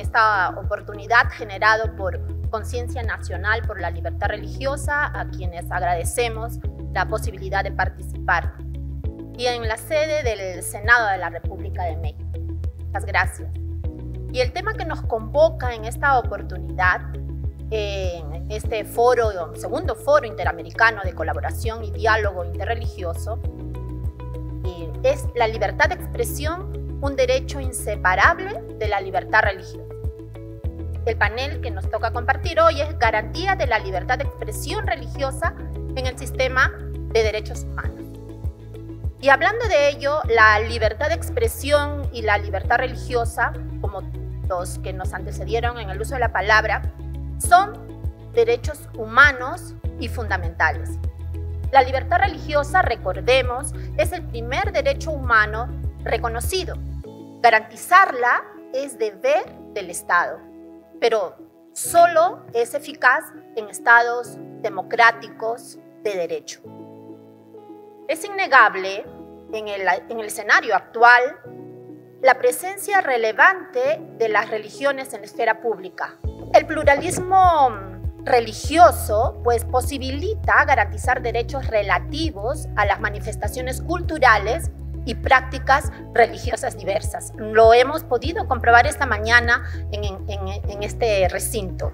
esta oportunidad generado por Conciencia Nacional por la Libertad Religiosa, a quienes agradecemos la posibilidad de participar, y en la sede del Senado de la República de México. Muchas gracias. Y el tema que nos convoca en esta oportunidad, en este foro, segundo foro interamericano de colaboración y diálogo interreligioso, es la libertad de expresión, un derecho inseparable de la libertad religiosa. El panel que nos toca compartir hoy es garantía de la libertad de expresión religiosa en el sistema de derechos humanos. Y hablando de ello, la libertad de expresión y la libertad religiosa, como los que nos antecedieron en el uso de la palabra, son derechos humanos y fundamentales. La libertad religiosa, recordemos, es el primer derecho humano reconocido. Garantizarla es deber del Estado, pero solo es eficaz en estados democráticos de derecho. Es innegable en el escenario actual la presencia relevante de las religiones en la esfera pública. El pluralismo religioso pues posibilita garantizar derechos relativos a las manifestaciones culturales y prácticas religiosas diversas. Lo hemos podido comprobar esta mañana en este recinto.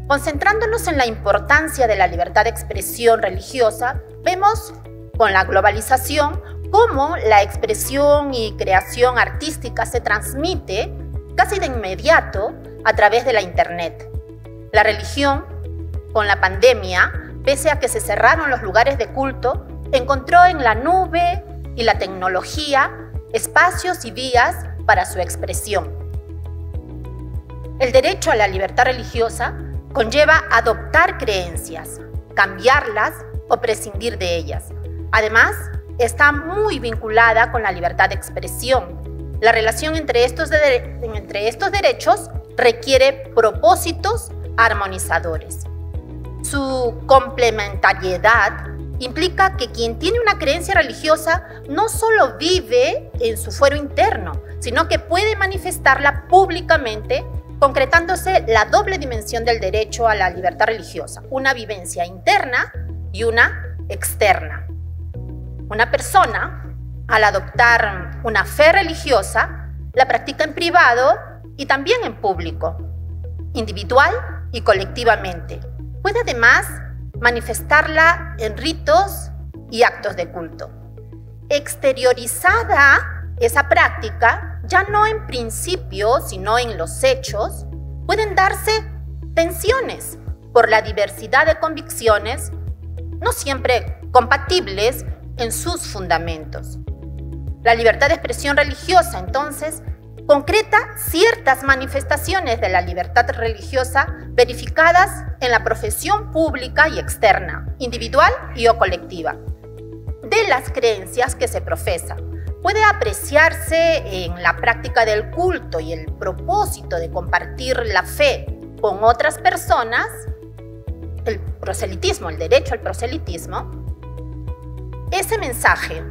Concentrándonos en la importancia de la libertad de expresión religiosa, vemos con la globalización cómo la expresión y creación artística se transmite casi de inmediato a través de la Internet. La religión, con la pandemia, pese a que se cerraron los lugares de culto, encontró en la nube y la tecnología espacios y vías para su expresión. El derecho a la libertad religiosa conlleva adoptar creencias, cambiarlas o prescindir de ellas. Además, está muy vinculada con la libertad de expresión. La relación entre estos derechos requiere propósitos armonizadores. Su complementariedad implica que quien tiene una creencia religiosa no solo vive en su fuero interno, sino que puede manifestarla públicamente, concretándose la doble dimensión del derecho a la libertad religiosa, una vivencia interna y una externa. Una persona, al adoptar una fe religiosa, la practica en privado y también en público, individual y colectivamente. Puede además manifestarla en ritos y actos de culto. Exteriorizada esa práctica, ya no en principio, sino en los hechos, pueden darse tensiones por la diversidad de convicciones, no siempre compatibles en sus fundamentos. La libertad de expresión religiosa, entonces, concreta ciertas manifestaciones de la libertad religiosa verificadas en la profesión pública y externa, individual y o colectiva, de las creencias que se profesan. Puede apreciarse en la práctica del culto y el propósito de compartir la fe con otras personas, el proselitismo, el derecho al proselitismo, ese mensaje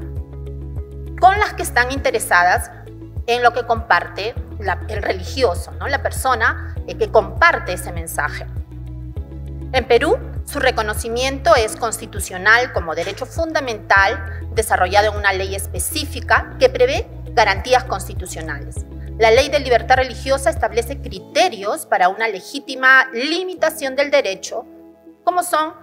con las que están interesadas en lo que comparte el religioso, ¿no? La persona que comparte ese mensaje. En Perú, su reconocimiento es constitucional como derecho fundamental desarrollado en una ley específica que prevé garantías constitucionales. La Ley de Libertad Religiosa establece criterios para una legítima limitación del derecho, como son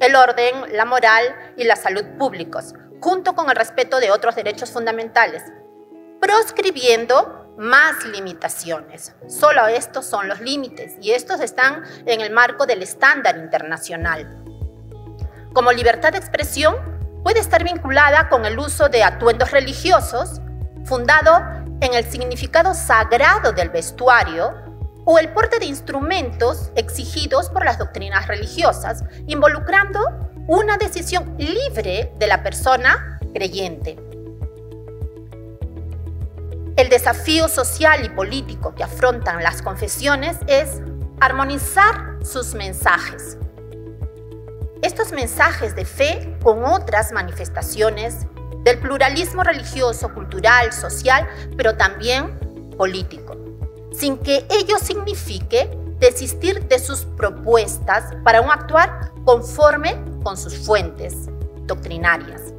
el orden, la moral y la salud públicos, junto con el respeto de otros derechos fundamentales, proscribiendo más limitaciones. Solo estos son los límites y estos están en el marco del estándar internacional. Como libertad de expresión, puede estar vinculada con el uso de atuendos religiosos, fundado en el significado sagrado del vestuario, o el porte de instrumentos exigidos por las doctrinas religiosas, involucrando una decisión libre de la persona creyente. El desafío social y político que afrontan las confesiones es armonizar sus mensajes. Estos mensajes de fe con otras manifestaciones del pluralismo religioso, cultural, social, pero también político. sin que ello signifique desistir de sus propuestas para un actuar conforme con sus fuentes doctrinarias.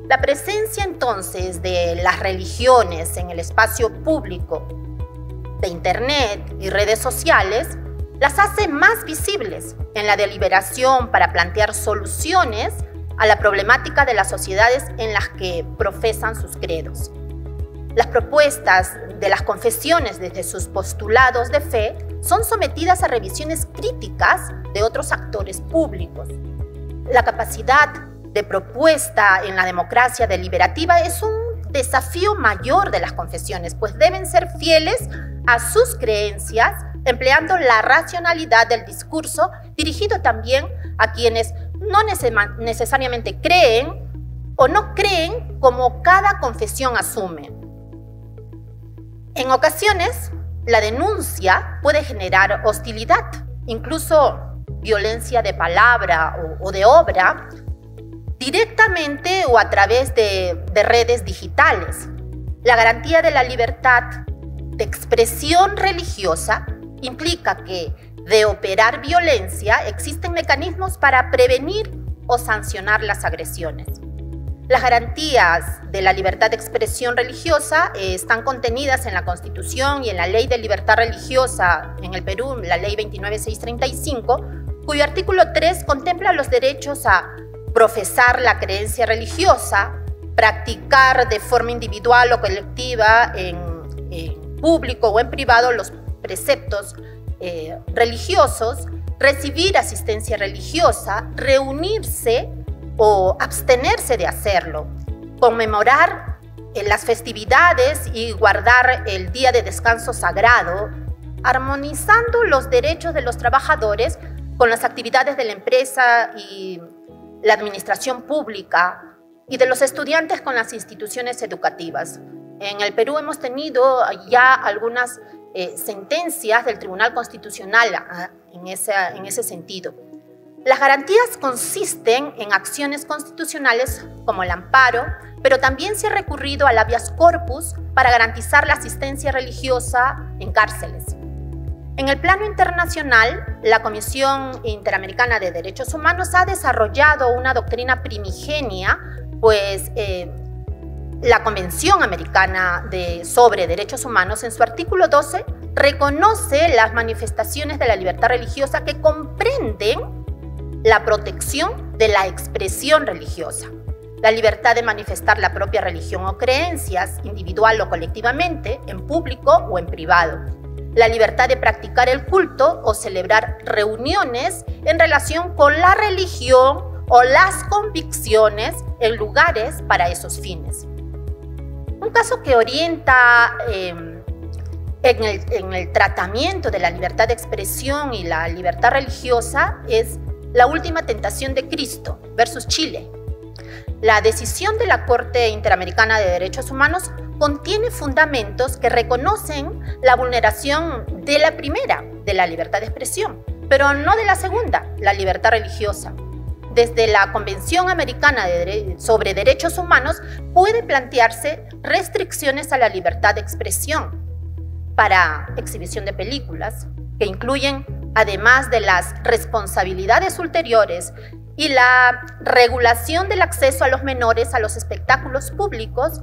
La presencia entonces de las religiones en el espacio público de Internet y redes sociales las hace más visibles en la deliberación para plantear soluciones a la problemática de las sociedades en las que profesan sus credos. Las propuestas de las confesiones desde sus postulados de fe son sometidas a revisiones críticas de otros actores públicos. La capacidad de propuesta en la democracia deliberativa es un desafío mayor de las confesiones, pues deben ser fieles a sus creencias, empleando la racionalidad del discurso, dirigido también a quienes no necesariamente creen o no creen como cada confesión asume. En ocasiones, la denuncia puede generar hostilidad, incluso violencia de palabra o de obra, directamente o a través de redes digitales. La garantía de la libertad de expresión religiosa implica que, de operar violencia, existen mecanismos para prevenir o sancionar las agresiones. Las garantías de la libertad de expresión religiosa están contenidas en la Constitución y en la Ley de Libertad Religiosa en el Perú, la Ley 29635, cuyo artículo 3 contempla los derechos a profesar la creencia religiosa, practicar de forma individual o colectiva en público o en privado los preceptos religiosos, recibir asistencia religiosa, reunirse o abstenerse de hacerlo, conmemorar las festividades y guardar el día de descanso sagrado, armonizando los derechos de los trabajadores con las actividades de la empresa y la administración pública y de los estudiantes con las instituciones educativas. En el Perú hemos tenido ya algunas sentencias del Tribunal Constitucional en ese sentido. Las garantías consisten en acciones constitucionales como el amparo, pero también se ha recurrido al habeas corpus para garantizar la asistencia religiosa en cárceles. En el plano internacional, la Comisión Interamericana de Derechos Humanos ha desarrollado una doctrina primigenia, pues la Convención Americana sobre Derechos Humanos, en su artículo 12, reconoce las manifestaciones de la libertad religiosa que comprenden la protección de la expresión religiosa, la libertad de manifestar la propia religión o creencias, individual o colectivamente, en público o en privado, la libertad de practicar el culto o celebrar reuniones en relación con la religión o las convicciones en lugares para esos fines. Un caso que orienta en el tratamiento de la libertad de expresión y la libertad religiosa es La Última Tentación de Cristo versus Chile. La decisión de la Corte Interamericana de Derechos Humanos contiene fundamentos que reconocen la vulneración de la primera, de la libertad de expresión, pero no de la segunda, la libertad religiosa. Desde la Convención Americana sobre Derechos Humanos puede plantearse restricciones a la libertad de expresión para exhibición de películas, que incluyen, además de las responsabilidades ulteriores y la regulación del acceso a los menores a los espectáculos públicos,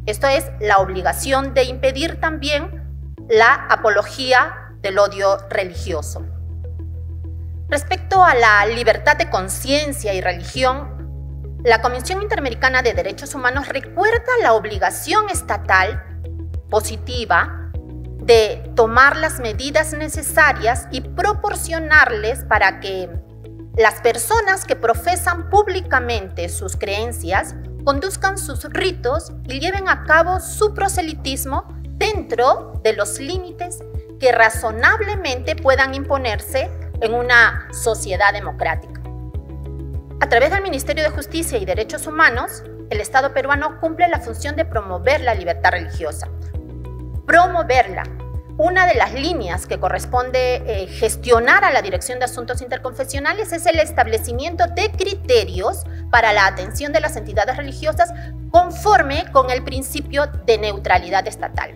esto es, la obligación de impedir también la apología del odio religioso. Respecto a la libertad de conciencia y religión, la Comisión Interamericana de Derechos Humanos recuerda la obligación estatal positiva de tomar las medidas necesarias y proporcionarles para que las personas que profesan públicamente sus creencias conduzcan sus ritos y lleven a cabo su proselitismo dentro de los límites que razonablemente puedan imponerse en una sociedad democrática. A través del Ministerio de Justicia y Derechos Humanos, el Estado peruano cumple la función de promover la libertad religiosa. Promoverla. Una de las líneas que corresponde gestionar a la Dirección de Asuntos Interconfesionales es el establecimiento de criterios para la atención de las entidades religiosas conforme con el principio de neutralidad estatal.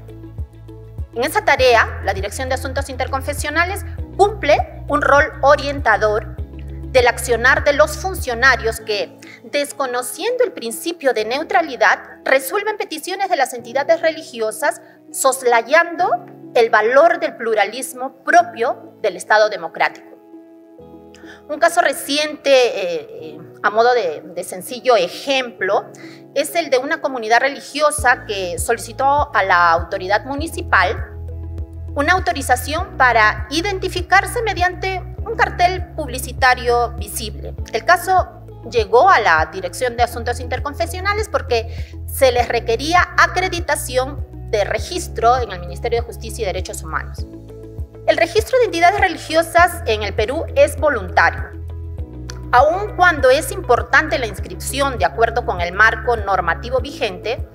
En esa tarea, la Dirección de Asuntos Interconfesionales cumple un rol orientador del accionar de los funcionarios que, desconociendo el principio de neutralidad, resuelven peticiones de las entidades religiosas soslayando el valor del pluralismo propio del Estado democrático. Un caso reciente, a modo de sencillo ejemplo, es el de una comunidad religiosa que solicitó a la autoridad municipal una autorización para identificarse mediante un cartel publicitario visible. El caso llegó a la Dirección de Asuntos Interconfesionales porque se les requería acreditación de registro en el Ministerio de Justicia y Derechos Humanos. El registro de entidades religiosas en el Perú es voluntario. Aun cuando es importante la inscripción de acuerdo con el marco normativo vigente,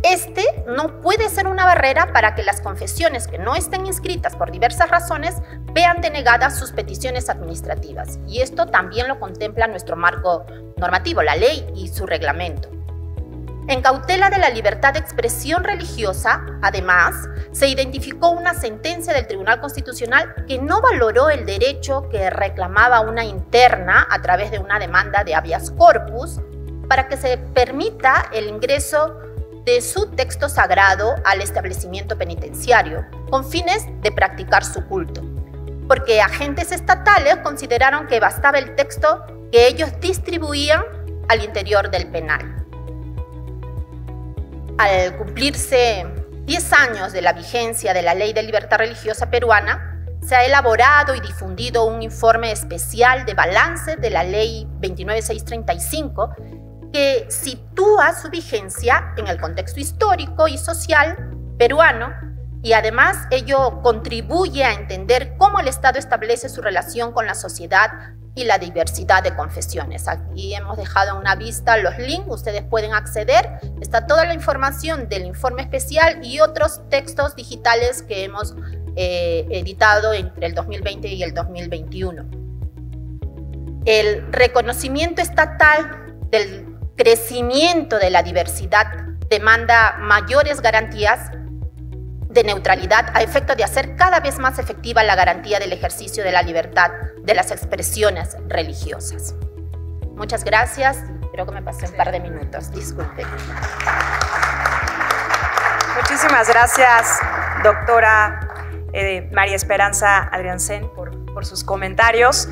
este no puede ser una barrera para que las confesiones que no estén inscritas por diversas razones vean denegadas sus peticiones administrativas. Y esto también lo contempla nuestro marco normativo, la ley y su reglamento. En cautela de la libertad de expresión religiosa, además, se identificó una sentencia del Tribunal Constitucional que no valoró el derecho que reclamaba una interna a través de una demanda de habeas corpus para que se permita el ingreso de su texto sagrado al establecimiento penitenciario, con fines de practicar su culto, porque agentes estatales consideraron que bastaba el texto que ellos distribuían al interior del penal. Al cumplirse 10 años de la vigencia de la Ley de Libertad Religiosa peruana, se ha elaborado y difundido un informe especial de balance de la Ley 29635 que sitúa su vigencia en el contexto histórico y social peruano y además ello contribuye a entender cómo el Estado establece su relación con la sociedad y la diversidad de confesiones. Aquí hemos dejado una vista los links, ustedes pueden acceder, está toda la información del informe especial y otros textos digitales que hemos editado entre el 2020 y el 2021. El reconocimiento estatal del crecimiento de la diversidad demanda mayores garantías de neutralidad a efecto de hacer cada vez más efectiva la garantía del ejercicio de la libertad de las expresiones religiosas. Muchas gracias. Creo que me pasé un par de minutos. Disculpen. Muchísimas gracias, doctora María Esperanza Adriancén, por sus comentarios.